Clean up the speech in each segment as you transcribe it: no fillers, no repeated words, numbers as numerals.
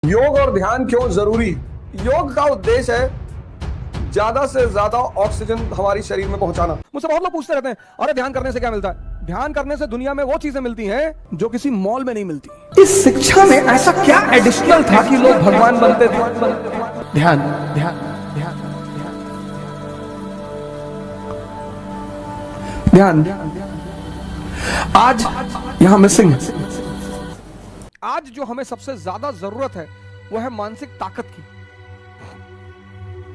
योग और ध्यान क्यों जरूरी? योग का उद्देश्य है ज्यादा से ज्यादा ऑक्सीजन हमारी शरीर में पहुंचाना। मुझसे बहुत लोग पूछते रहते हैं, अरे ध्यान करने से क्या मिलता है? ध्यान करने से दुनिया में वो चीजें मिलती हैं जो किसी मॉल में नहीं मिलती। इस शिक्षा में ऐसा क्या एडिशनल था कि लोग भगवान बनते थे? ध्यान ध्यान ध्यान ध्यान आज यहां मिसिंग है। आज जो हमें सबसे ज्यादा जरूरत है वो है मानसिक ताकत की।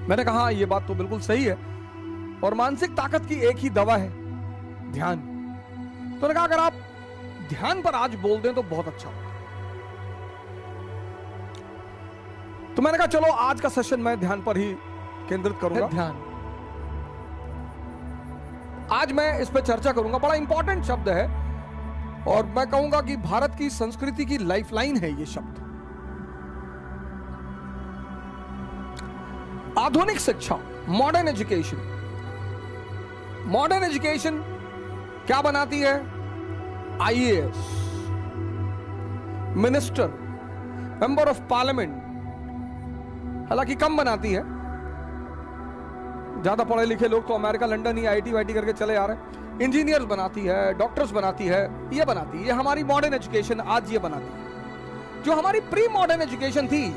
मैंने कहा ये बात तो बिल्कुल सही है, और मानसिक ताकत की एक ही दवा है, ध्यान। तो मैंने कहा अगर आप ध्यान पर आज बोल दें तो बहुत अच्छा होगा। तो मैंने कहा चलो आज का सेशन मैं ध्यान पर ही केंद्रित करूंगा। ध्यान आज मैं इस पर चर्चा करूंगा। बड़ा इंपॉर्टेंट शब्द है और मैं कहूंगा कि भारत की संस्कृति की लाइफलाइन है ये शब्द। आधुनिक शिक्षा, मॉडर्न एजुकेशन। मॉडर्न एजुकेशन क्या बनाती है? IAS, minister, member of parliament. हालांकि कम बनाती है, ज्यादा पढ़े लिखे लोग तो अमेरिका, लंदन ही आईटी वाईटी करके चले आ रहे हैं। इंजीनियर्स बनाती है, डॉक्टर्स बनाती है, ये बनाती है। ये हमारी मॉडर्न एजुकेशन आज ये बनाती है। जो हमारी प्री मॉडर्न एजुकेशन थी,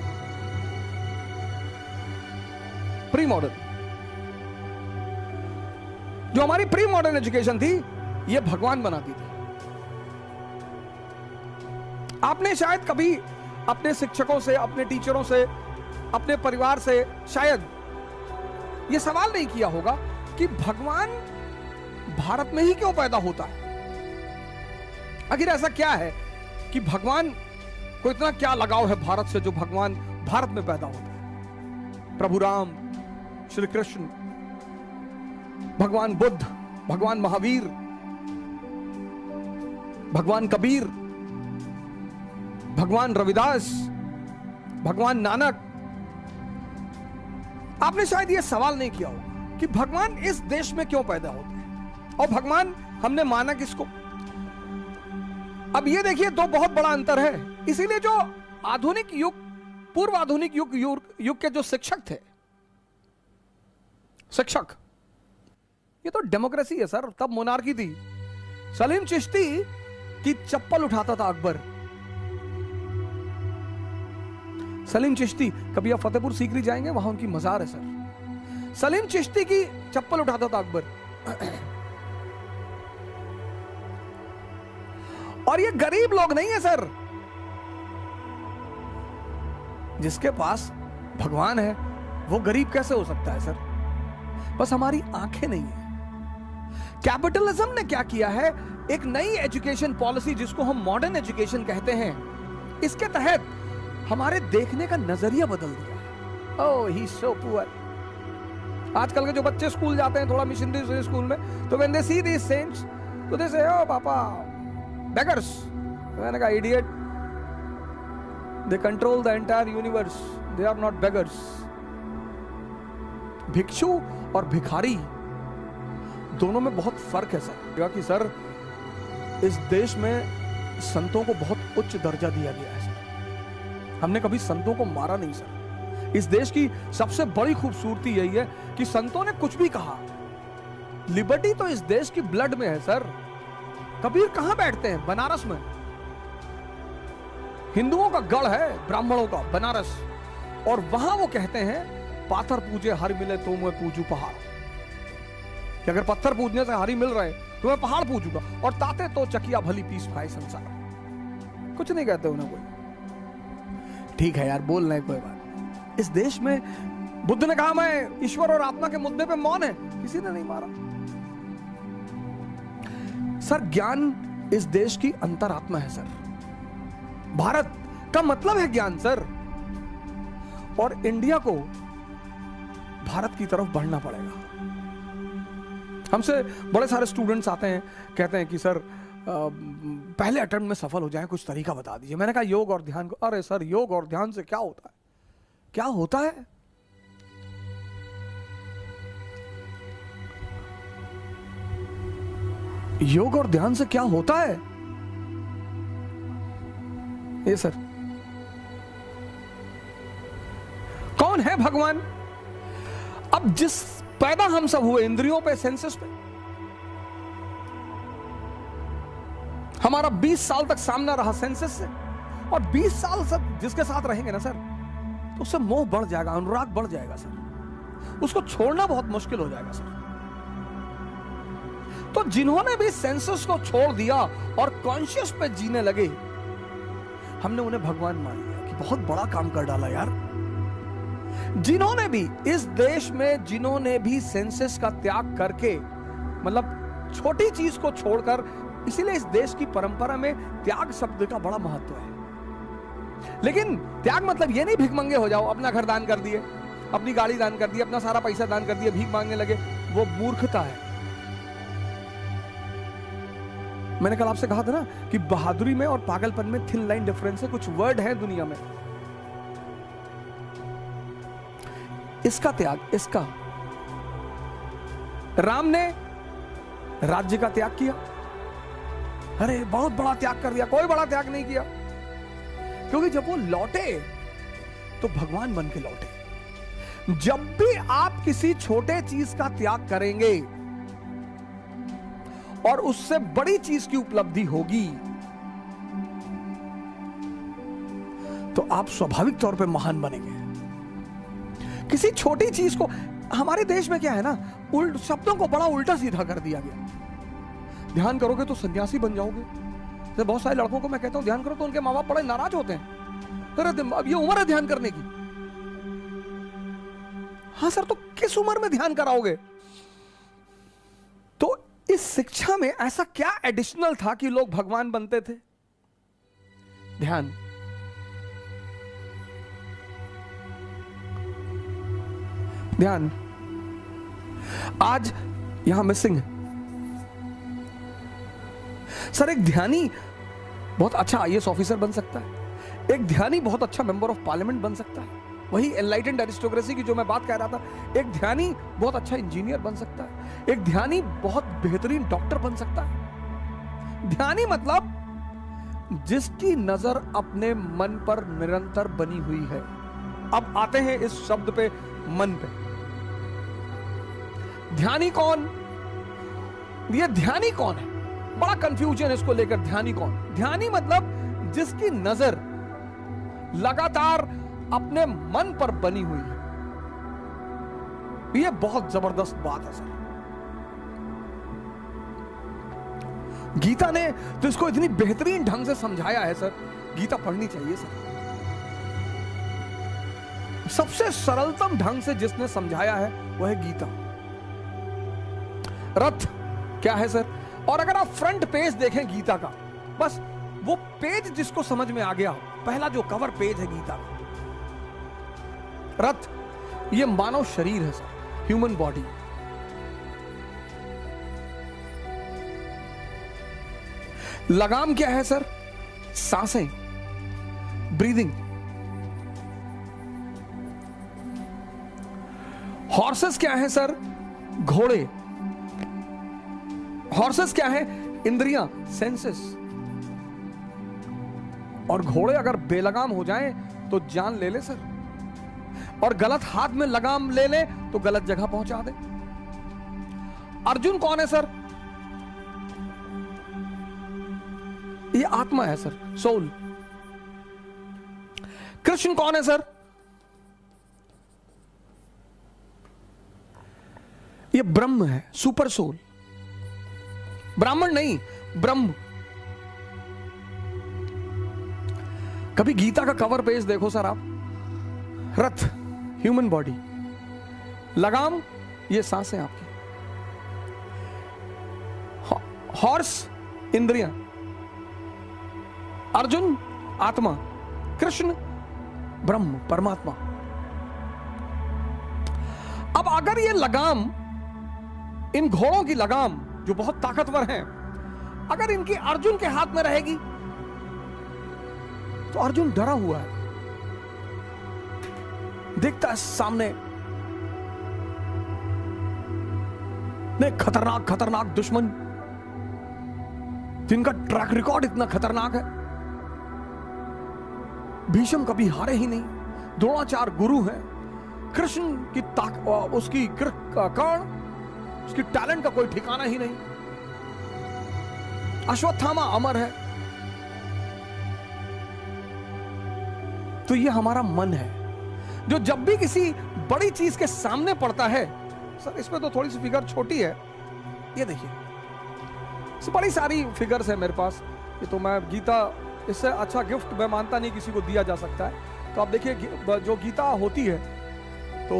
प्री मॉडर्न, जो हमारी प्री मॉडर्न एजुकेशन थी, ये भगवान बनाती थी। आपने शायद कभी अपने शिक्षकों से, अपने टीचरों से, अपने परिवार से शायद ये सवाल नहीं किया होगा कि भगवान भारत में ही क्यों पैदा होता है? आखिर ऐसा क्या है कि भगवान को इतना क्या लगाव है भारत से जो भगवान भारत में पैदा होता है? प्रभु राम, श्री कृष्ण, भगवान बुद्ध, भगवान महावीर, भगवान कबीर, भगवान रविदास, भगवान नानक। आपने शायद यह सवाल नहीं किया होगा कि भगवान इस देश में क्यों पैदा होते हैं, और भगवान हमने माना किसको? अब ये देखिए, दो बहुत बड़ा अंतर है। इसीलिए जो आधुनिक युग, पूर्व आधुनिक युग के जो शिक्षक थे, शिक्षक, ये तो डेमोक्रेसी है सर। तब मोनार्की थी। सलीम चिश्ती की चप्पल उठाता था अकबर। सलीम चिश्ती, कभी आप फतेहपुर सीकरी जाएंगे, वहां उनकी मजार है सर। सलीम चिश्ती की चप्पल उठाता था अकबर। और ये गरीब लोग नहीं है सर। जिसके पास भगवान है वो गरीब कैसे हो सकता है सर? बस हमारी आंखें नहीं है। कैपिटलिज्म ने क्या किया है? एक नई एजुकेशन पॉलिसी, जिसको हम मॉडर्न एजुकेशन कहते हैं, इसके तहत हमारे देखने का नजरिया बदल दिया। ओह ही सो पुअर। आजकल के जो बच्चे स्कूल जाते हैं, थोड़ा मिशनरी स्कूल में, तो when they C these cents, तो दे से ओ पापा, beggars। मैंने कहा idiot, they control the entire universe, they are not beggars। भिक्षु और भिखारी दोनों में बहुत फर्क है सर। कि सर इस देश में संतों को बहुत उच्च दर्जा दिया गया है सर। हमने कभी संतों को मारा नहीं सर। इस देश की सबसे बड़ी खूबसूरती यही है कि संतों ने कुछ भी कहा। लिबर्टी तो इस देश की ब्लड में है सर। कबीर कहां बैठते हैं? बनारस में। हिंदुओं का गढ़ है, ब्राह्मणों का, बनारस। और वहां वो कहते हैं, पाथर पूजे हरि मिले तो मैं पूजू पहाड़। कि अगर पत्थर पूजने से हरि मिल रहे तो मैं पहाड़ पूजूंगा। और ताते तो चकिया भली पीस पाए संसार। कुछ नहीं कहते उन्हें कोई। ठीक है यार, बोल रहे कोई बात। इस देश में बुद्ध ने कहा मैं ईश्वर और आत्मा के मुद्दे पे मौन है, किसी ने नहीं मारा सर। ज्ञान इस देश की अंतरात्मा है सर। भारत का मतलब है ज्ञान सर। और इंडिया को भारत की तरफ बढ़ना पड़ेगा। हमसे बड़े सारे स्टूडेंट्स आते हैं, कहते हैं कि सर पहले अटेम्प्ट में सफल हो जाए, कुछ तरीका बता दीजिए। मैंने कहा योग और ध्यान को। अरे सर, योग और ध्यान से क्या होता है? क्या होता है? योग और ध्यान से क्या होता है? ये सर कौन है भगवान? अब जिस पैदा हम सब हुए इंद्रियों पे, सेंसेस पे, हमारा 20 साल तक सामना रहा सेंसेस से, और 20 साल तक जिसके साथ रहेंगे ना सर, तो उससे मोह बढ़ जाएगा, अनुराग बढ़ जाएगा सर, उसको छोड़ना बहुत मुश्किल हो जाएगा सर। तो जिन्होंने भी सेंसेस को छोड़ दिया और कॉन्शियस पे जीने लगे, हमने उन्हें भगवान मान लिया कि बहुत बड़ा काम कर डाला यार। जिन्होंने भी इस देश में, जिन्होंने भी सेंसेस का त्याग करके, मतलब छोटी चीज को छोड़कर, इसीलिए इस देश की परंपरा में त्याग शब्द का बड़ा महत्व है। लेकिन त्याग मतलब ये नहीं भिखमंगे हो जाओ, अपना घर दान कर दिए, अपनी गाड़ी दान कर दी, अपना सारा पैसा दान कर दिया, भीख मांगने लगे, वो मूर्खता है। मैंने कल आपसे कहा था ना कि बहादुरी में और पागलपन में थिन लाइन डिफरेंस है। कुछ वर्ड है दुनिया में, इसका त्याग, इसका राम ने राज्य का त्याग किया, अरे बहुत बड़ा त्याग कर दिया, कोई बड़ा त्याग नहीं किया, क्योंकि जब वो लौटे तो भगवान बन के लौटे। जब भी आप किसी छोटे चीज का त्याग करेंगे और उससे बड़ी चीज की उपलब्धि होगी, तो आप स्वाभाविक तौर पे महान बनेंगे। किसी छोटी चीज को, हमारे देश में क्या है ना, शब्दों को बड़ा उल्टा सीधा कर दिया गया। ध्यान करोगे तो सन्यासी बन जाओगे। तो बहुत सारे लड़कों को मैं कहता हूं ध्यान करो, तो उनके माँ बाप बड़े नाराज होते हैं, अरे अब ये उम्र है ध्यान करने की। हाँ सर, तो किस उम्र में ध्यान कराओगे? तो इस शिक्षा में ऐसा क्या एडिशनल था कि लोग भगवान बनते थे? ध्यान। ध्यान आज यहां मिसिंग है सर। एक ध्यानी बहुत अच्छा आईएएस ऑफिसर बन सकता है, एक ध्यानी बहुत अच्छा मेंबर ऑफ पार्लियामेंट बन सकता है, वही एनलाइटेंड एरिस्टोक्रेसी की जो मैं बात कह रहा था। एक ध्यानी बहुत अच्छा इंजीनियर बन सकता है, एक ध्यानी बहुत बेहतरीन डॉक्टर बन सकता है। ध्यानी मतलब जिसकी नजर अपने मन पर निरंतर बनी हुई है। अब आते हैं इस शब्द पे, मन पे। ध्यानी कौन? ये ध्यानी कौन है? बड़ा कंफ्यूजन है इसको लेकर। ध्यानी कौन? ध्यानी मतलब जिसकी नजर लगातार अपने मन पर बनी हुई है। यह बहुत जबरदस्त बात है सर। गीता ने तो इसको इतनी बेहतरीन ढंग से समझाया है सर, गीता पढ़नी चाहिए सर। सबसे सरलतम ढंग से जिसने समझाया है वह है गीता। रथ क्या है सर? और अगर आप फ्रंट पेज देखें गीता का, बस वो पेज जिसको समझ में आ गया, पहला जो कवर पेज है गीता का, रथ ये मानव शरीर है सर, ह्यूमन बॉडी। लगाम क्या है सर? सांसें, ब्रीदिंग। हॉर्सेस क्या है सर? घोड़े। हॉर्सेस क्या है? इंद्रियां, सेंसेस। और घोड़े अगर बेलगाम हो जाएं तो जान ले ले सर, और गलत हाथ में लगाम ले ले तो गलत जगह पहुंचा दे। अर्जुन कौन है सर? ये आत्मा है सर, सोल। कृष्ण कौन है सर? ये ब्रह्म है, सुपर सोल। ब्राह्मण नहीं, ब्रह्म। कभी गीता का कवर पेज देखो सर आप। रथ ह्यूमन बॉडी, लगाम ये सांसें आपकी, हॉर्स इंद्रियां, अर्जुन आत्मा, कृष्ण ब्रह्म परमात्मा। अब अगर ये लगाम, इन घोड़ों की लगाम जो बहुत ताकतवर हैं, अगर इनकी अर्जुन के हाथ में रहेगी तो अर्जुन डरा हुआ है, देखता है सामने ने खतरनाक खतरनाक दुश्मन जिनका ट्रैक रिकॉर्ड इतना खतरनाक है। भीष्म कभी हारे ही नहीं, द्रोणाचार्य गुरु हैं, कृष्ण की उसकी कर्ण, उसकी टैलेंट का कोई ठिकाना ही नहीं। अश्वत्थामा अमर है। तो ये हमारा मन है जो जब भी किसी बड़ी चीज के सामने पड़ता है, सर इसमें तो थोड़ी सी फिगर छोटी है, ये देखिए बड़ी सारी फिगर्स है मेरे पास, ये तो मैं गीता, इससे अच्छा गिफ्ट मैं मानता नहीं किसी को दिया जा सकता है। तो आप देखिए जो गीता होती है तो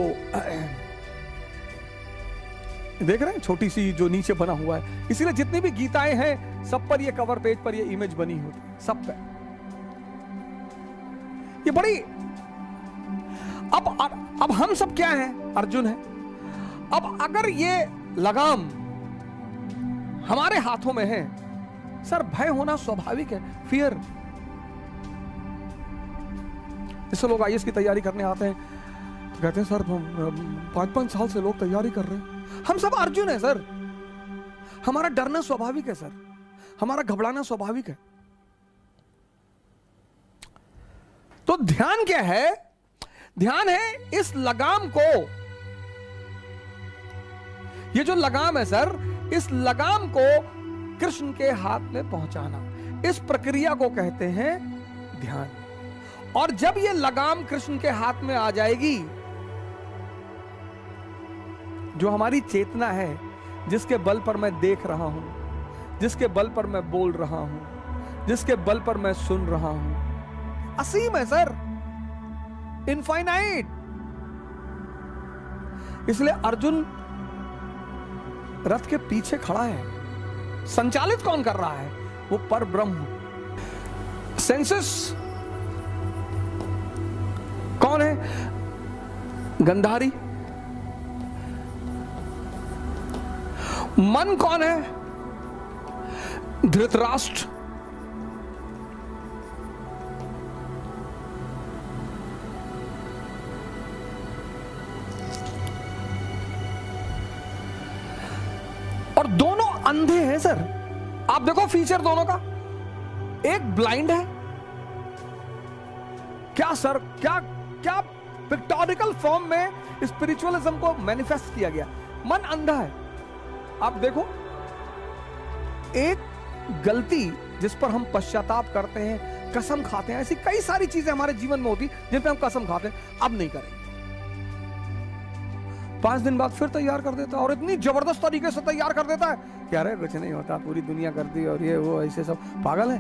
देख रहे हैं छोटी सी जो नीचे बना हुआ है, इसीलिए जितनी भी गीताएं हैं सब पर ये कवर पेज पर ये इमेज बनी होती है, सब पे ये बड़ी। अब हम सब क्या हैं? अर्जुन है। अब अगर ये लगाम हमारे हाथों में है, सर भय होना स्वाभाविक है, फियर। इससे लोग आईएएस की तैयारी करने आते हैं तो कहते हैं सर 5-5 साल से लोग तैयारी कर रहे हैं। हम सब अर्जुन है सर, हमारा डरना स्वाभाविक है सर, हमारा घबराना स्वाभाविक है। तो ध्यान क्या है? ध्यान है इस लगाम को, ये जो लगाम है सर, इस लगाम को कृष्ण के हाथ में पहुंचाना, इस प्रक्रिया को कहते हैं ध्यान। और जब ये लगाम कृष्ण के हाथ में आ जाएगी, जो हमारी चेतना है, जिसके बल पर मैं देख रहा हूं, जिसके बल पर मैं बोल रहा हूं, जिसके बल पर मैं सुन रहा हूं, असीम है सर, इनफाइनाइट। इसलिए अर्जुन रथ के पीछे खड़ा है। संचालित कौन कर रहा है? वो पर ब्रह्म। सेंसस कौन है? गंधारी। मन कौन है? धृतराष्ट्र। और दोनों अंधे हैं सर। आप देखो फीचर दोनों का, एक ब्लाइंड है। क्या सर, क्या क्या पिक्टोरिकल फॉर्म में स्पिरिचुअलिज्म को मैनिफेस्ट किया गया। मन अंधा है। आप देखो, एक गलती जिस पर हम पश्चाताप करते हैं, कसम खाते हैं, ऐसी कई सारी चीजें हमारे जीवन में होती जिन पे हम कसम खाते हैं अब नहीं करेंगे, 5 दिन बाद फिर तैयार कर देता है, और इतनी जबरदस्त तरीके से तैयार कर देता है कि अरे कुछ नहीं होता, पूरी दुनिया करती और ये वो, ऐसे सब पागल है।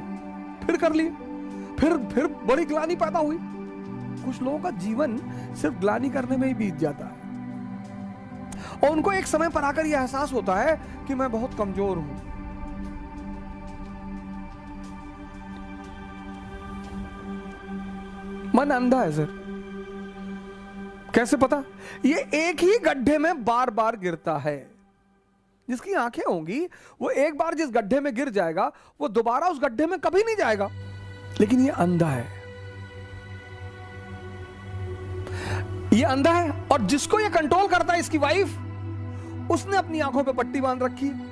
फिर कर लिए, फिर बड़ी ग्लानि पैदा हुई। कुछ लोगों का जीवन सिर्फ ग्लानि करने में ही बीत जाता है, और उनको एक समय पर आकर यह एहसास होता है कि मैं बहुत कमजोर हूं। मन अंधा है सर। कैसे पता? ये एक ही गड्ढे में बार बार गिरता है। जिसकी आंखें होंगी वो एक बार जिस गड्ढे में गिर जाएगा वो दोबारा उस गड्ढे में कभी नहीं जाएगा, लेकिन ये अंधा है। ये अंधा है, और जिसको ये कंट्रोल करता है, इसकी वाइफ, उसने अपनी आंखों पे पट्टी बांध रखी है,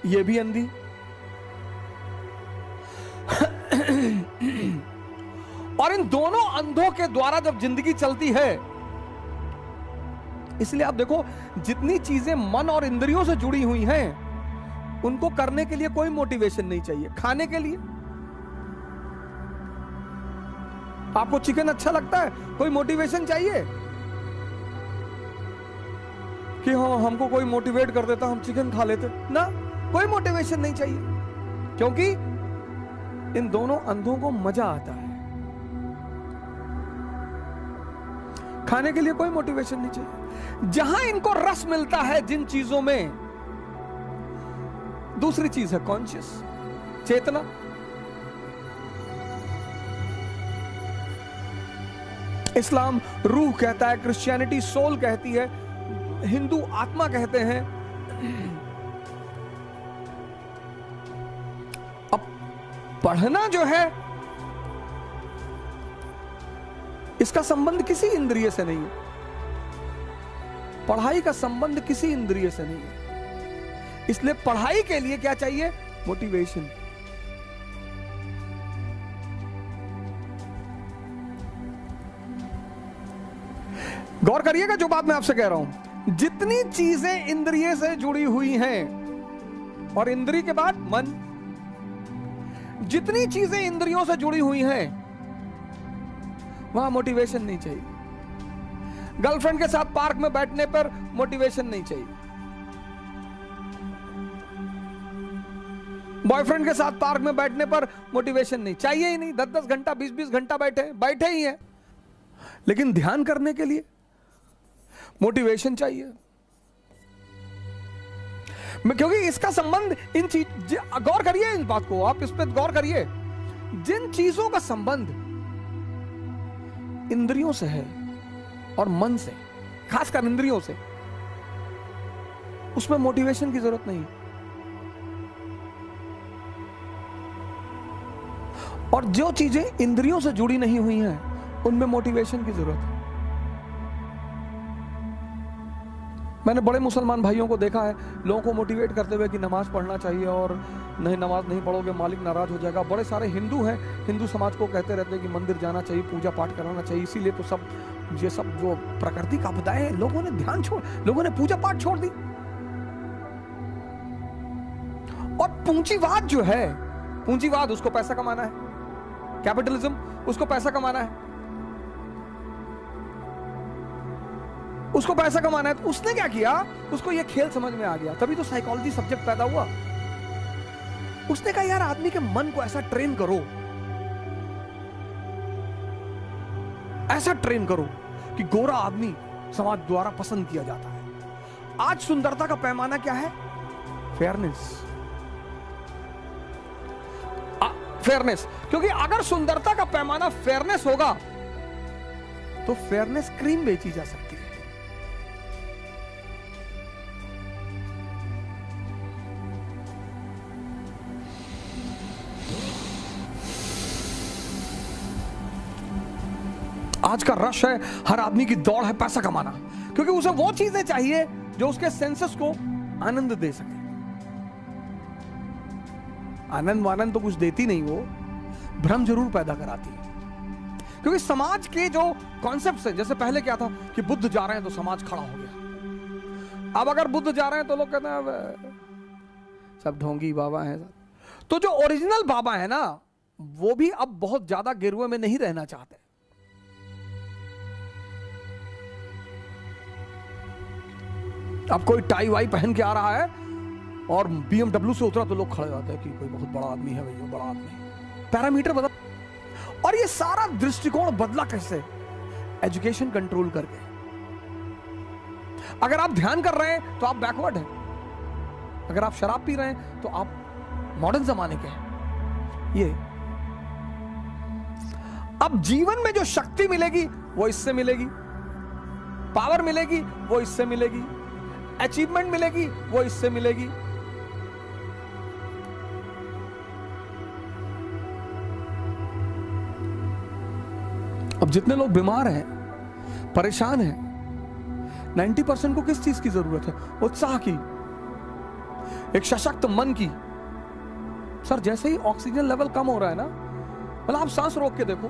ये भी अंधी। और इन दोनों अंधों के द्वारा जब जिंदगी चलती है, इसलिए आप देखो जितनी चीजें मन और इंद्रियों से जुड़ी हुई हैं, उनको करने के लिए कोई मोटिवेशन नहीं चाहिए। खाने के लिए आपको चिकन अच्छा लगता है, कोई मोटिवेशन चाहिए कि हाँ हमको कोई मोटिवेट कर देता हम चिकन खा लेते ना, कोई मोटिवेशन नहीं चाहिए, क्योंकि इन दोनों अंधों को मजा आता है। खाने के लिए कोई मोटिवेशन नहीं चाहिए। जहां इनको रस मिलता है जिन चीजों में, दूसरी चीज है कॉन्शियस, चेतना। इस्लाम रूह कहता है, क्रिश्चियनिटी सोल कहती है, हिंदू आत्मा कहते हैं। अब पढ़ना जो है, इसका संबंध किसी इंद्रिय से नहीं है। पढ़ाई का संबंध किसी इंद्रिय से नहीं है। इसलिए पढ़ाई के लिए क्या चाहिए? मोटिवेशन। गौर करिएगा जो बात मैं आपसे कह रहा हूं। जितनी चीजें इंद्रिय से जुड़ी हुई हैं, और इंद्रिय के बाद मन, जितनी चीजें इंद्रियों से जुड़ी हुई हैं वहां मोटिवेशन नहीं चाहिए। गर्लफ्रेंड के साथ पार्क में बैठने पर मोटिवेशन नहीं चाहिए। बॉयफ्रेंड के साथ पार्क में बैठने पर मोटिवेशन नहीं चाहिए ही नहीं। 10-10 घंटा 20-20 घंटा बैठे ही हैं। लेकिन ध्यान करने के लिए मोटिवेशन चाहिए। क्योंकि इसका संबंध इन चीज, गौर करिए इस बात को, आप इस पर गौर करिए। जिन चीजों का संबंध इंद्रियों से है और मन से, खासकर इंद्रियों से, उसमें मोटिवेशन की जरूरत नहीं है। और जो चीजें इंद्रियों से जुड़ी नहीं हुई हैं उनमें मोटिवेशन की जरूरत है। मैंने बड़े मुसलमान भाइयों को देखा है, लोगों को मोटिवेट करते हुए कि नमाज पढ़ना चाहिए, और नहीं नमाज नहीं पढ़ोगे मालिक नाराज हो जाएगा। बड़े सारे हिंदू हैं, हिंदू समाज को कहते रहते हैं कि मंदिर जाना चाहिए, पूजा पाठ कराना चाहिए। इसीलिए तो सब ये सब जो प्राकृतिक आपदाएं हैं, लोगों ने ध्यान छोड़, लोगों ने पूजा पाठ छोड़ दी। और पूंजीवाद जो है, पूंजीवाद, उसको पैसा कमाना है। कैपिटलिज्म, उसको पैसा कमाना है, उसको पैसा कमाना है। तो उसने क्या किया, उसको ये खेल समझ में आ गया। तभी तो साइकोलॉजी सब्जेक्ट पैदा हुआ। उसने कहा यार आदमी के मन को ऐसा ट्रेन करो, ऐसा ट्रेन करो कि गोरा आदमी समाज द्वारा पसंद किया जाता है। आज सुंदरता का पैमाना क्या है? फेयरनेस। फेयरनेस, क्योंकि अगर सुंदरता का पैमाना फेयरनेस होगा तो फेयरनेस क्रीम बेची जा सकती है। आज का रश है, हर आदमी की दौड़ है पैसा कमाना, क्योंकि उसे वो चीजें चाहिए जो उसके सेंसेस को आनंद दे सके। आनंद वानंद तो कुछ देती नहीं, वो भ्रम जरूर पैदा कराती है। क्योंकि समाज के जो कॉन्सेप्ट्स हैं, जैसे पहले क्या था कि बुद्ध जा रहे हैं तो समाज खड़ा हो गया। अब अगर बुद्ध जा रहे हैं तो लोग कहते हैं सब ढोंगी बाबा हैं। तो जो ओरिजिनल बाबा है ना, वो भी अब बहुत ज्यादा गिरवे में नहीं रहना चाहते। अब कोई टाई वाई पहन के आ रहा है और BMW से उतरा तो लोग खड़े होते हैं कि कोई बहुत बड़ा आदमी है भैया, बड़ा आदमी। पैरामीटर बदल, और ये सारा दृष्टिकोण बदला कैसे? एजुकेशन कंट्रोल करके। अगर आप ध्यान कर रहे हैं तो आप बैकवर्ड हैं। अगर आप शराब पी रहे हैं तो आप मॉडर्न जमाने के हैं। ये अब जीवन में जो शक्ति मिलेगी वो इससे मिलेगी, पावर मिलेगी वो इससे मिलेगी, अचीवमेंट मिलेगी वो इससे मिलेगी। अब जितने लोग बीमार हैं, परेशान हैं, 90% को किस चीज की जरूरत है? उत्साह की, एक सशक्त मन की। सर जैसे ही ऑक्सीजन लेवल कम हो रहा है ना, मतलब आप सांस रोक के देखो,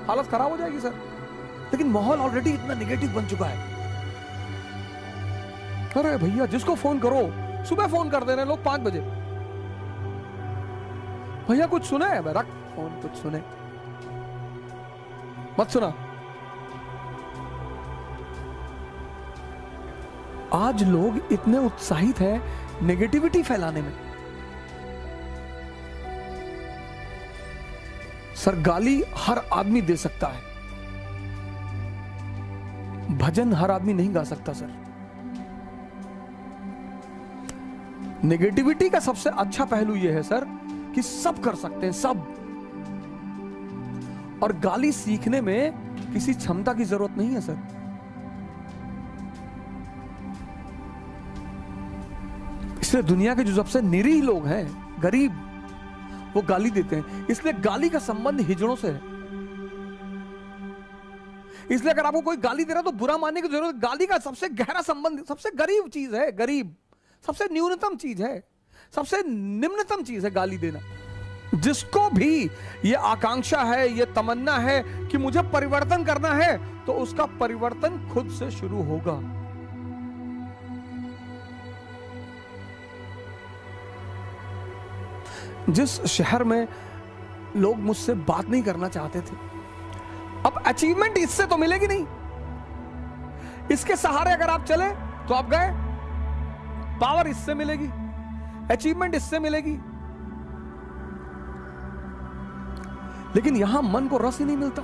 हालत खराब हो जाएगी सर। लेकिन माहौल ऑलरेडी इतना नेगेटिव बन चुका है। अरे भैया जिसको फोन करो, सुबह फोन कर दे रहे लोग 5 बजे, भैया कुछ सुने? रख फोन, कुछ सुने मत सुना। आज लोग इतने उत्साहित हैं नेगेटिविटी फैलाने में। सर गाली हर आदमी दे सकता है, भजन हर आदमी नहीं गा सकता सर। नेगेटिविटी का सबसे अच्छा पहलू यह है सर कि सब कर सकते हैं, सब। और गाली सीखने में किसी क्षमता की जरूरत नहीं है सर। इसलिए दुनिया के जो सबसे निरीह लोग हैं, गरीब, वो गाली देते हैं। इसलिए गाली का संबंध हिजड़ों से है। इसलिए अगर आपको कोई गाली दे रहा है तो बुरा मानने की जरूरत। गाली का सबसे गहरा संबंध, सबसे गरीब चीज है, गरीब सबसे न्यूनतम चीज है, सबसे निम्नतम चीज है गाली देना। जिसको भी ये आकांक्षा है, ये तमन्ना है कि मुझे परिवर्तन करना है, तो उसका परिवर्तन खुद से शुरू होगा। जिस शहर में लोग मुझसे बात नहीं करना चाहते थे, अब अचीवमेंट इससे तो मिलेगी नहीं। इसके सहारे अगर आप चले तो आप गए। पावर इससे मिलेगी, अचीवमेंट इससे मिलेगी, लेकिन यहां मन को रस ही नहीं मिलता।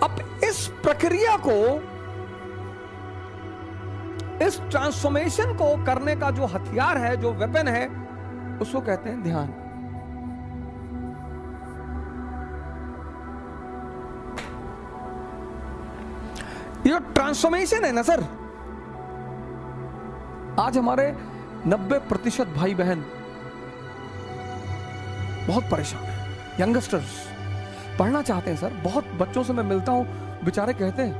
अब इस प्रक्रिया को, इस ट्रांसफॉर्मेशन को करने का जो हथियार है, जो वेपन है, उसको कहते हैं ध्यान। ये ट्रांसफॉर्मेशन है ना सर, आज हमारे 90% भाई बहन बहुत परेशान हैं। यंगस्टर्स पढ़ना चाहते हैं सर। बहुत बच्चों से मैं मिलता हूं, बेचारे कहते हैं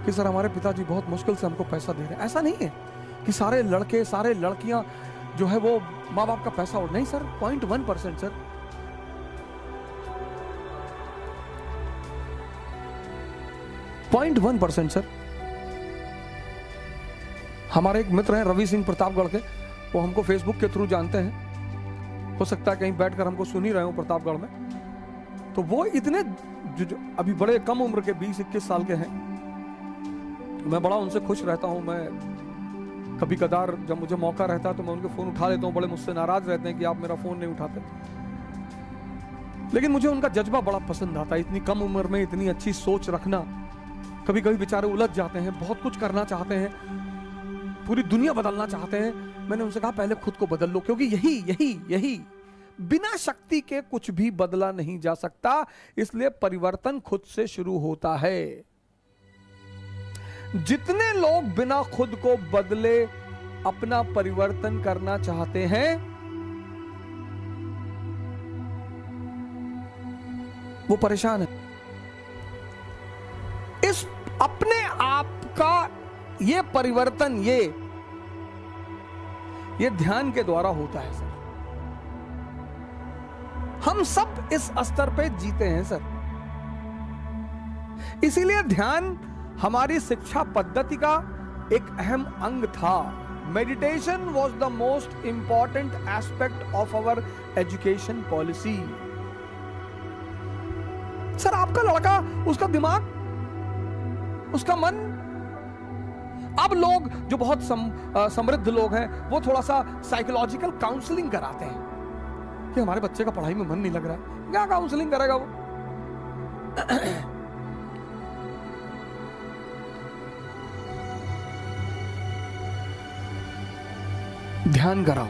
कि सर हमारे पिताजी बहुत मुश्किल से हमको पैसा दे रहे हैं। ऐसा नहीं है कि सारे लड़के, सारे लड़कियां जो है वो माँ बाप का पैसा उड़, नहीं सर, 0.1% सर। .1% सर। हमारे एक मित्र हैं रवि सिंह प्रतापगढ़ के, वो हमको फेसबुक के थ्रू जानते हैं, हो सकता है कहीं बैठकर हमको सुन ही रहे हो प्रतापगढ़ में। तो वो इतने जो अभी बड़े कम उम्र के 20-21 साल के हैं, मैं बड़ा उनसे खुश रहता हूं। मैं कभी कदार जब मुझे मौका रहता है तो मैं उनके फोन उठा लेता हूं। बड़े मुझसे नाराज रहते हैं कि आप मेरा फोन नहीं उठाते, लेकिन मुझे उनका जज्बा बड़ा पसंद आता है। इतनी कम उम्र में इतनी अच्छी सोच रखना। कभी कभी बेचारे उलझ जाते हैं, बहुत कुछ करना चाहते हैं, पूरी दुनिया बदलना चाहते हैं। मैंने उनसे कहा पहले खुद को बदल लो, क्योंकि यही बिना शक्ति के कुछ भी बदला नहीं जा सकता। इसलिए परिवर्तन खुद से शुरू होता है। जितने लोग बिना खुद को बदले अपना परिवर्तन करना चाहते हैं, वो परेशान है। इस अपने आप का ये परिवर्तन ये ध्यान के द्वारा होता है सर। हम सब इस स्तर पे जीते हैं सर। इसीलिए ध्यान हमारी शिक्षा पद्धति का एक अहम अंग था। Meditation was the most important aspect of our education policy. Sir आपका लड़का, उसका दिमाग, उसका मन। अब लोग जो बहुत समृद्ध लोग हैं, वो थोड़ा सा साइकोलॉजिकल काउंसलिंग कराते हैं कि हमारे बच्चे का पढ़ाई में मन नहीं लग रहा है। क्या काउंसलिंग करेगा वो? ध्यान कराओ।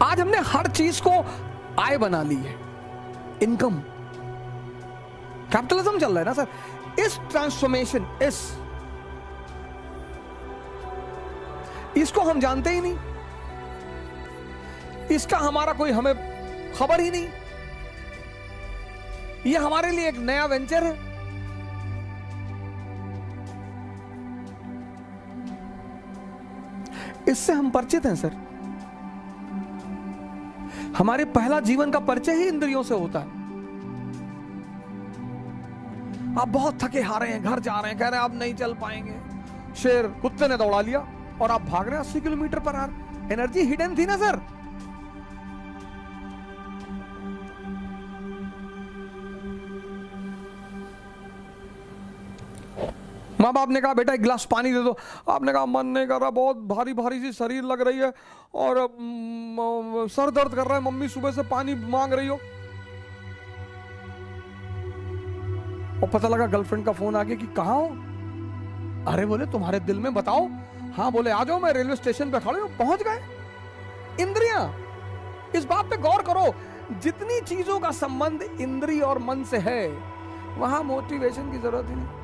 आज हमने हर चीज को आय बना ली है, इनकम। कैपिटलिज्म चल रहा है ना सर। इस ट्रांसफॉर्मेशन, इसको हम जानते ही नहीं, इसका हमारा कोई हमें खबर ही नहीं। ये हमारे लिए एक नया वेंचर है। इससे हम परिचित हैं सर। हमारे पहला जीवन का परिचय ही इंद्रियों से होता है। आप बहुत थके हारे हैं, घर जा रहे हैं, कह रहे हैं आप नहीं चल पाएंगे। शेर, कुत्ते ने दौड़ा लिया और आप भाग रहे हैं 80 kilometre per hour. Energy hidden थी ना सर। माँ बाप ने कहा बेटा एक गिलास पानी दे दो। आपने कहा मन नहीं कर रहा, बहुत भारी भारी सी शरीर लग रही है और सर दर्द कर रहा है, मम्मी सुबह से पानी मांग रही हो। और पता लगा गर्लफ्रेंड का फोन आ गया कि कहाँ हो। अरे बोले तुम्हारे दिल में बताओ। हाँ बोले आ जाओ, मैं रेलवे स्टेशन पे खड़े हूं। पहुंच गए। इंद्रियां, इस बात पे गौर करो, जितनी चीजों का संबंध इंद्रिय और मन से है, वहां मोटिवेशन की जरूरत ही नहीं।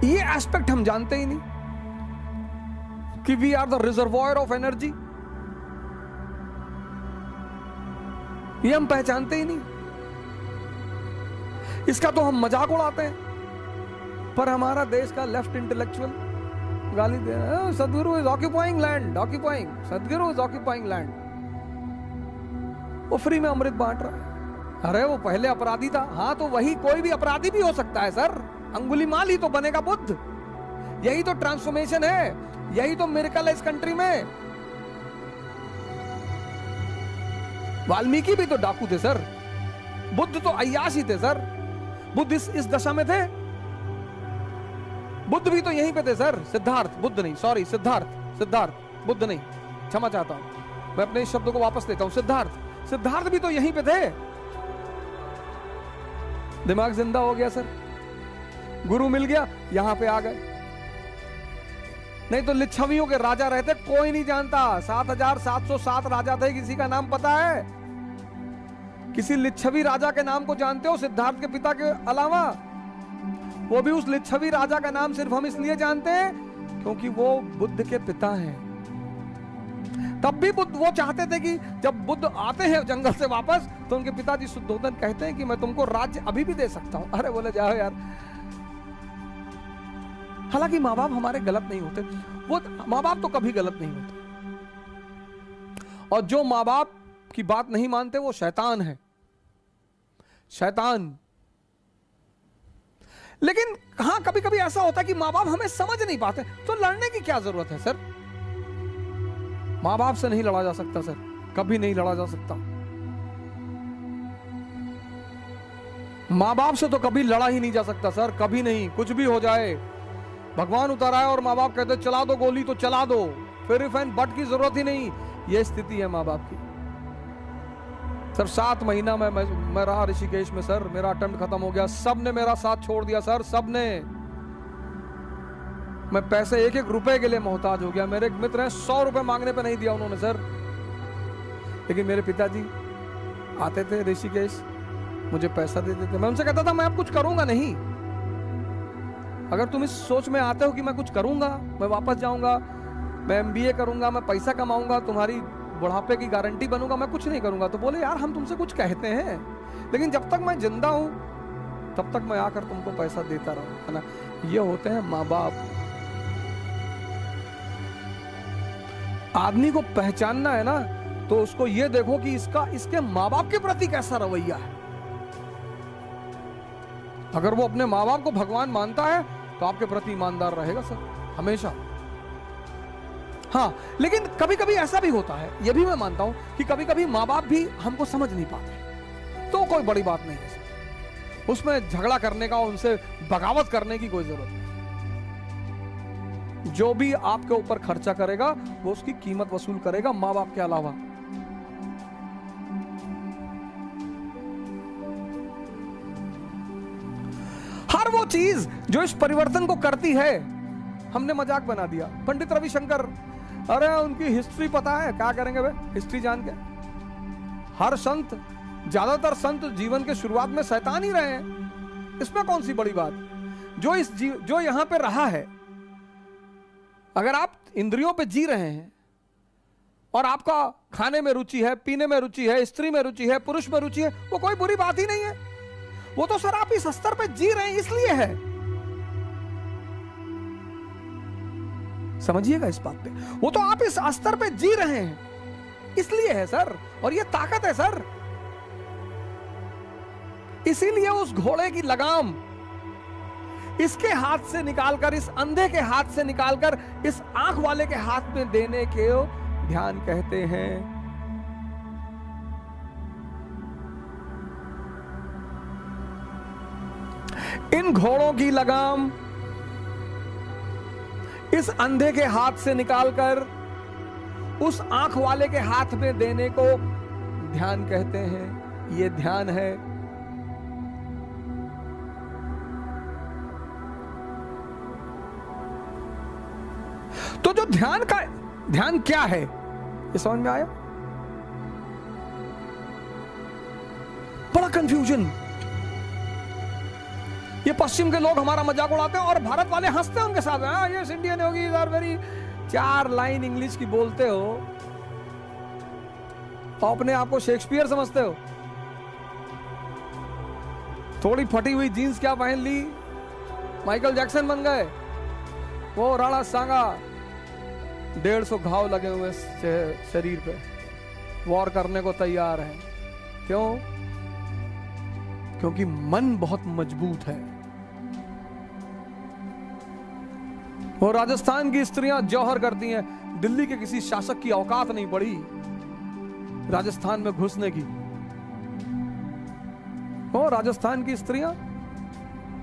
ये एस्पेक्ट हम जानते ही नहीं कि we are the reservoir of energy. ये हम पहचानते ही नहीं। इसका तो हम मजाक उड़ाते हैं। पर हमारा देश का लेफ्ट इंटेलेक्चुअल, गाली दे रहे हैं, सदगुरु इज ऑक्यूपाइंग लैंड, ऑक्यूपाइंग, सदगुरु इज ऑक्यूपाइंग लैंड। वो फ्री में अमृत बांट रहा है। अरे वो पहले अपराधी था। हाँ तो वही कोई भी अपराधी भी हो सकता है सर। अंगुलीमाल ही तो बनेगा बुद्ध। यही तो ट्रांसफॉर्मेशन है, यही तो मिरेकल है इस कंट्री में। वाल्मीकि भी तो डाकू थे सर, बुद्ध तो अय्याश ही थे सर। बुद्ध इस दशा में थे, बुद्ध भी तो यहीं पे थे सर। सिद्धार्थ, बुद्ध नहीं, सॉरी सिद्धार्थ, बुद्ध नहीं, क्षमा चाहता हूं, मैं अपने इस शब्दों को वापस लेता हूं। सिद्धार्थ भी तो यहीं पे थे। दिमाग जिंदा हो गया सर, गुरु मिल गया, यहां पे आ गए। नहीं तो लिच्छवियों के राजा रहते, कोई नहीं जानता। 7707 राजा थे, किसी का नाम पता है? किसी लिच्छवी राजा के नाम को जानते हो सिद्धार्थ के पिता के अलावा? वो भी उस लिच्छवी राजा का नाम सिर्फ हम इसलिए जानते हैं क्योंकि वो बुद्ध के पिता हैं। तब भी बुद्ध वो चाहते थे कि जब बुद्ध आते हैं जंगल से वापस तो उनके पिताजी शुद्धोधन कहते हैं कि मैं तुमको राज्य अभी भी दे सकता हूं। अरे बोले जाओ यार। हालांकि माँ बाप हमारे गलत नहीं होते, वो माँ बाप तो कभी गलत नहीं होते, और जो माँ बाप की बात नहीं मानते वो शैतान है, शैतान। लेकिन हाँ कभी कभी ऐसा होता है कि माँ बाप हमें समझ नहीं पाते, तो लड़ने की क्या जरूरत है सर? माँ बाप से नहीं लड़ा जा सकता सर, कभी नहीं लड़ा जा सकता। माँ बाप से तो कभी लड़ा ही नहीं जा सकता सर, कभी नहीं। कुछ भी हो जाए, भगवान उतर आए और माँ बाप कहते चला दो गोली तो चला दो, फिर इफ एंड बट की जरूरत ही नहीं। यह स्थिति है माँ बाप की सर। 7 महीना मैं रहा ऋषिकेश में सर, मेरा अटेम्प्ट खत्म हो गया, सबने मेरा साथ छोड़ दिया सर, सबने। मैं पैसे एक रुपए के लिए मोहताज हो गया। मेरे एक मित्र हैं, 100 रुपए मांगने पे नहीं दिया उन्होंने सर। लेकिन मेरे पिताजी आते थे ऋषिकेश, मुझे पैसा देते थे। मैं उनसे कहता था मैं अब कुछ करूंगा नहीं, अगर तुम इस सोच में आते हो कि मैं कुछ करूंगा, मैं वापस जाऊंगा, मैं MBA करूंगा, मैं पैसा कमाऊंगा, तुम्हारी बुढ़ापे की गारंटी बनूंगा, मैं कुछ नहीं करूंगा। तो बोले यार हम तुमसे कुछ कहते हैं, लेकिन जब तक मैं जिंदा हूं तब तक मैं आकर तुमको पैसा देता रहूं, है ना। ये होते हैं माँ बाप। आदमी को पहचानना है ना, तो उसको ये देखो कि इसके माँ बाप के प्रति कैसा रवैया है। अगर वो अपने माँ बाप को भगवान मानता है तो आपके प्रति ईमानदार रहेगा सर, हमेशा। हाँ लेकिन कभी कभी ऐसा भी होता है, ये भी मैं मानता हूं कि कभी कभी माँ बाप भी हमको समझ नहीं पाते, तो कोई बड़ी बात नहीं है सर। उसमें झगड़ा करने का, उनसे बगावत करने की कोई जरूरत नहीं। जो भी आपके ऊपर खर्चा करेगा वो उसकी कीमत वसूल करेगा, माँ बाप के अलावा। हर वो चीज जो इस परिवर्तन को करती है, हमने मजाक बना दिया। पंडित रविशंकर, अरे उनकी हिस्ट्री पता है, क्या करेंगे वे हिस्ट्री जान के? हर संत, ज्यादातर संत जीवन के शुरुआत में शैतान ही रहे हैं, इसमें कौन सी बड़ी बात? जो यहां पे रहा है, अगर आप इंद्रियों पे जी रहे हैं और आपका खाने में रुचि है, पीने में रुचि है, स्त्री में रुचि है, पुरुष में रुचि है, वो कोई बुरी बात ही नहीं है। वो तो सर आप इस स्तर पे जी रहे हैं इसलिए है। समझिएगा इस बात पे, वो तो आप इस स्तर पे जी रहे हैं इसलिए है सर, और ये ताकत है सर। इसीलिए उस घोड़े की लगाम इसके हाथ से निकालकर, इस अंधे के हाथ से निकालकर इस आंख वाले के हाथ में देने के ध्यान कहते हैं। इन घोड़ों की लगाम इस अंधे के हाथ से निकालकर उस आंख वाले के हाथ में देने को ध्यान कहते हैं। ये ध्यान है। तो जो ध्यान क्या है, ये समझ में आया? बड़ा कंफ्यूजन। ये पश्चिम के लोग हमारा मजाक उड़ाते हैं और भारत वाले हंसते हैं उनके साथ। हाँ ये Indian yogi are very, 4 line English की बोलते हो तो अपने आप को शेक्सपियर समझते हो। थोड़ी फटी हुई जीन्स क्या पहन ली, माइकल जैक्सन बन गए। वो राणा सांगा 150 घाव लगे हुए शरीर पे, वॉर करने को तैयार है। क्यों? क्योंकि मन बहुत मजबूत है। वो राजस्थान की स्त्रियां जौहर करती हैं, दिल्ली के किसी शासक की औकात नहीं पड़ी राजस्थान में घुसने की। वो राजस्थान की स्त्रियां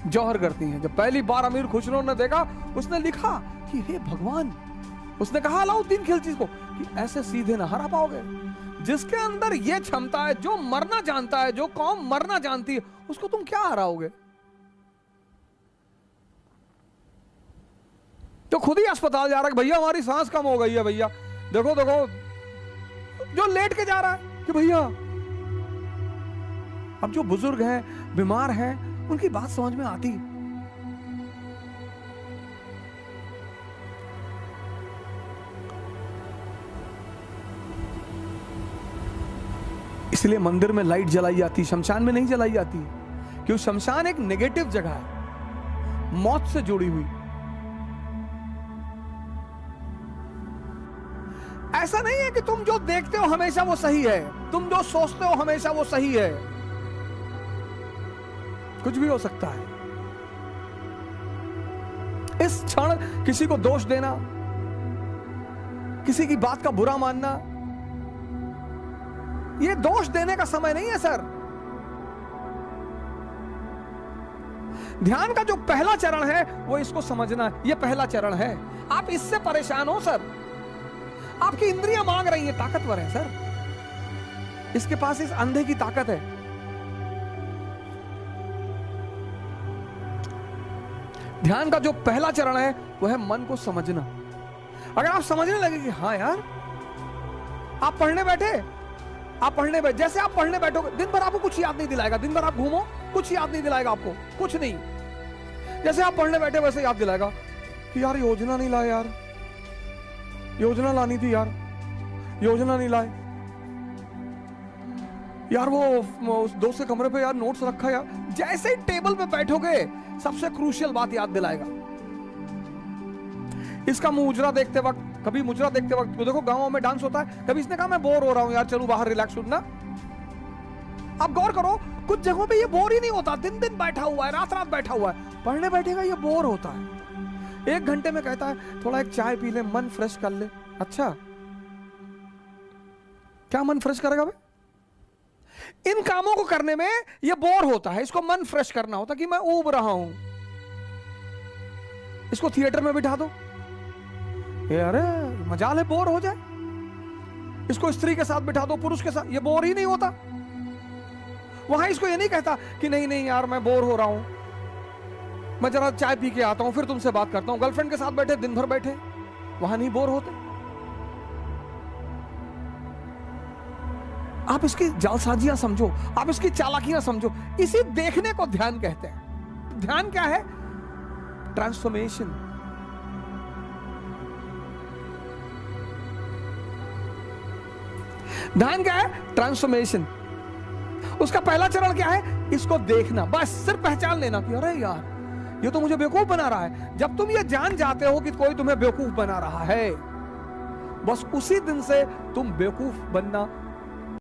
जौहर करती हैं। जब पहली बार अमीर खुसरो ने देखा, उसने लिखा कि हे भगवान, उसने कहा अलाउद्दीन खिलजी को कि ऐसे सीधे ना हरा पाओगे। जिसके अंदर यह क्षमता है, जो मरना जानता है, जो कौम मरना जानती है, उसको तुम क्या हराओगे? तो खुद ही अस्पताल जा रहा है, भैया हमारी सांस कम हो गई है, भैया देखो देखो, जो लेट के जा रहा है कि भैया। अब जो बुजुर्ग हैं, बीमार हैं, उनकी बात समझ में आती। इसलिए मंदिर में लाइट जलाई जाती, शमशान में नहीं जलाई जाती, क्योंकि शमशान एक नेगेटिव जगह है, मौत से जुड़ी हुई। ऐसा नहीं है कि तुम जो देखते हो हमेशा वो सही है, तुम जो सोचते हो हमेशा वो सही है, कुछ भी हो सकता है। इस क्षण किसी को दोष देना, किसी की बात का बुरा मानना, ये दोष देने का समय नहीं है सर। ध्यान का जो पहला चरण है वो इसको समझना है, ये पहला चरण है। आप इससे परेशान हो सर, आपकी इंद्रियां मांग रही है, ताकतवर है सर, इसके पास इस अंधे की ताकत है। ध्यान का जो पहला चरण है वो है मन को समझना। अगर आप समझने लगे कि हाँ यार, आप पढ़ने बैठे, जैसे आप पढ़ने बैठोगे, दिन भर आपको कुछ याद नहीं दिलाएगा, दिन भर आप घूमो, कुछ याद नहीं दिलाएगा आपको, कुछ नहीं। जैसे आप पढ़ने बैठे वैसे याद दिलाएगा कि यार योजना नहीं लाए, यार योजना लानी थी, यार योजना नहीं लाए, यार वो उस दोस्त के कमरे पे यार नोट्स रखा यार। जैसे ही टेबल पे बैठोगे सबसे क्रूशियल बात याद दिलाएगा। इसका मुजरा देखते वक्त, कभी मुजरा देखते वक्त, तो देखो गांवों में डांस होता है, कभी इसने कहा मैं बोर हो रहा हूं यार, चलो बाहर रिलैक्स होना। आप गौर करो, कुछ जगहों पे ये बोर ही नहीं होता, दिन दिन बैठा हुआ है, रात रात बैठा हुआ है, पढ़ने बैठेगा ये बोर होता है। 1 घंटे में कहता है थोड़ा एक चाय पी ले, मन फ्रेश कर ले। अच्छा, क्या मन फ्रेश करेगा भाई? इन कामों को करने में ये बोर होता है, इसको मन फ्रेश करना होता कि मैं ऊब रहा हूं। इसको थिएटर में बिठा दो, अरे मजाल है बोर हो जाए। इसको स्त्री के साथ बिठा दो, पुरुष के साथ, ये बोर ही नहीं होता। वहां इसको ये नहीं कहता कि नहीं नहीं यार मैं बोर हो रहा हूं, मैं जरा चाय पी के आता हूं फिर तुमसे बात करता हूं। गर्लफ्रेंड के साथ बैठे, दिन भर बैठे, वहां नहीं बोर होते। आप इसकी जालसाजियां समझो, आप इसकी चालाकियां समझो। इसी देखने को ध्यान कहते हैं। ध्यान क्या है? ट्रांसफॉर्मेशन। ध्यान क्या है? ट्रांसफॉर्मेशन। उसका पहला चरण क्या है? इसको देखना, बस सिर्फ पहचान लेना कि अरे यार ये तो मुझे बेवकूफ बना रहा है। जब तुम ये जान जाते हो कि कोई तुम्हें बेवकूफ बना रहा है, बस उसी दिन से तुम बेवकूफ बनना